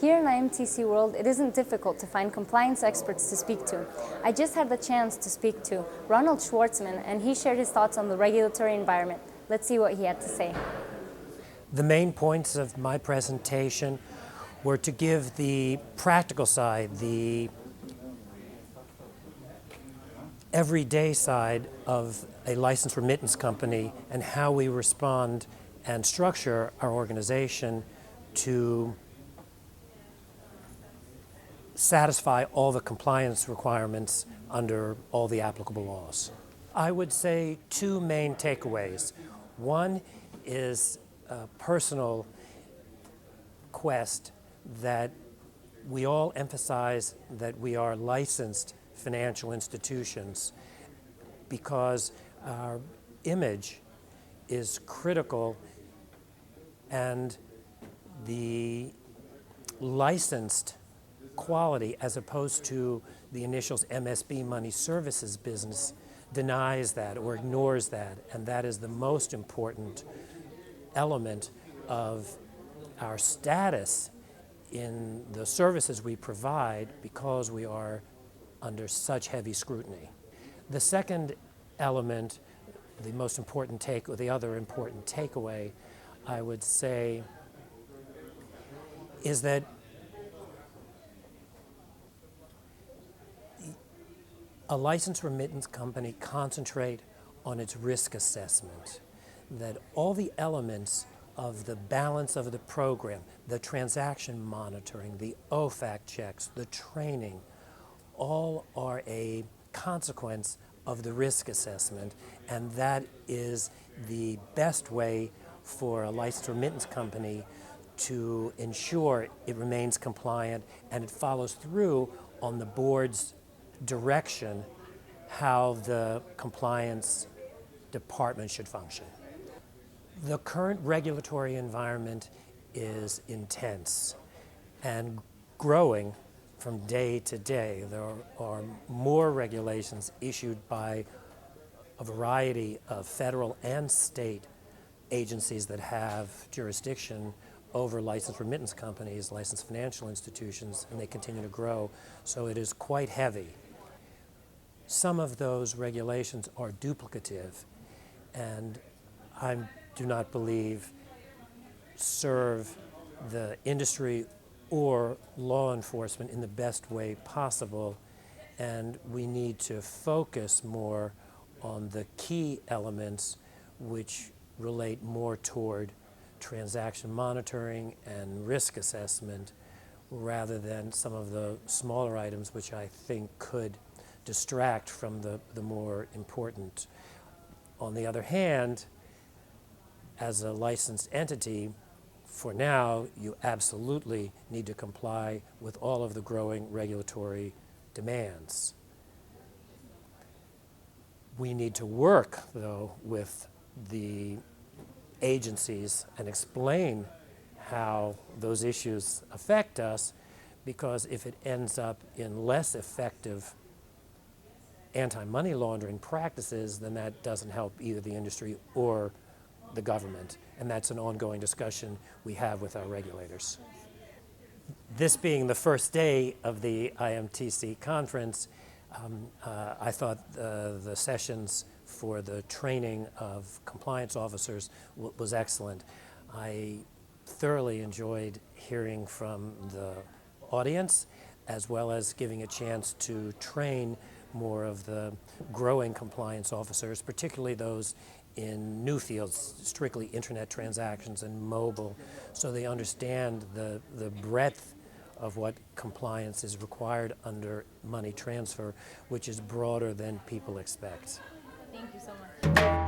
Here in IMTC World, it isn't difficult to find compliance experts to speak to. I just had the chance to speak to Ronald Schwartzman, and he shared his thoughts on the regulatory environment. Let's see what he had to say. The main points of my presentation were to give the practical side, the everyday side of a licensed remittance company and how we respond and structure our organization to satisfy all the compliance requirements under all the applicable laws. I would say two main takeaways. One is a personal quest that we all emphasize that we are licensed financial institutions because our image is critical, and the licensed quality as opposed to the initials MSB, money services business, denies that or ignores that, and that is the most important element of our status in the services we provide because we are under such heavy scrutiny. The second element, the most important the other important takeaway, I would say, is that a licensed remittance company concentrate on its risk assessment, that all the elements of the balance of the program, the transaction monitoring, the OFAC checks, the training, all are a consequence of the risk assessment, and that is the best way for a licensed remittance company to ensure it remains compliant and it follows through on the board's direction how the compliance department should function. The current regulatory environment is intense and growing from day to day. There are more regulations issued by a variety of federal and state agencies that have jurisdiction over licensed remittance companies, licensed financial institutions, and they continue to grow, so it is quite heavy. Some of those regulations are duplicative and I do not believe serve the industry or law enforcement in the best way possible, and we need to focus more on the key elements which relate more toward transaction monitoring and risk assessment rather than some of the smaller items which I think could distract from the more important. On the other hand, as a licensed entity, for now, you absolutely need to comply with all of the growing regulatory demands. We need to work, though, with the agencies and explain how those issues affect us, because if it ends up in less effective anti-money laundering practices, then that doesn't help either the industry or the government, and that's an ongoing discussion we have with our regulators. This being the first day of the IMTC conference, I thought the sessions for the training of compliance officers was excellent. I thoroughly enjoyed hearing from the audience as well as giving a chance to train more of the growing compliance officers, particularly those in new fields, strictly internet transactions and mobile, so they understand the breadth of what compliance is required under money transfer, which is broader than people expect. Thank you so much.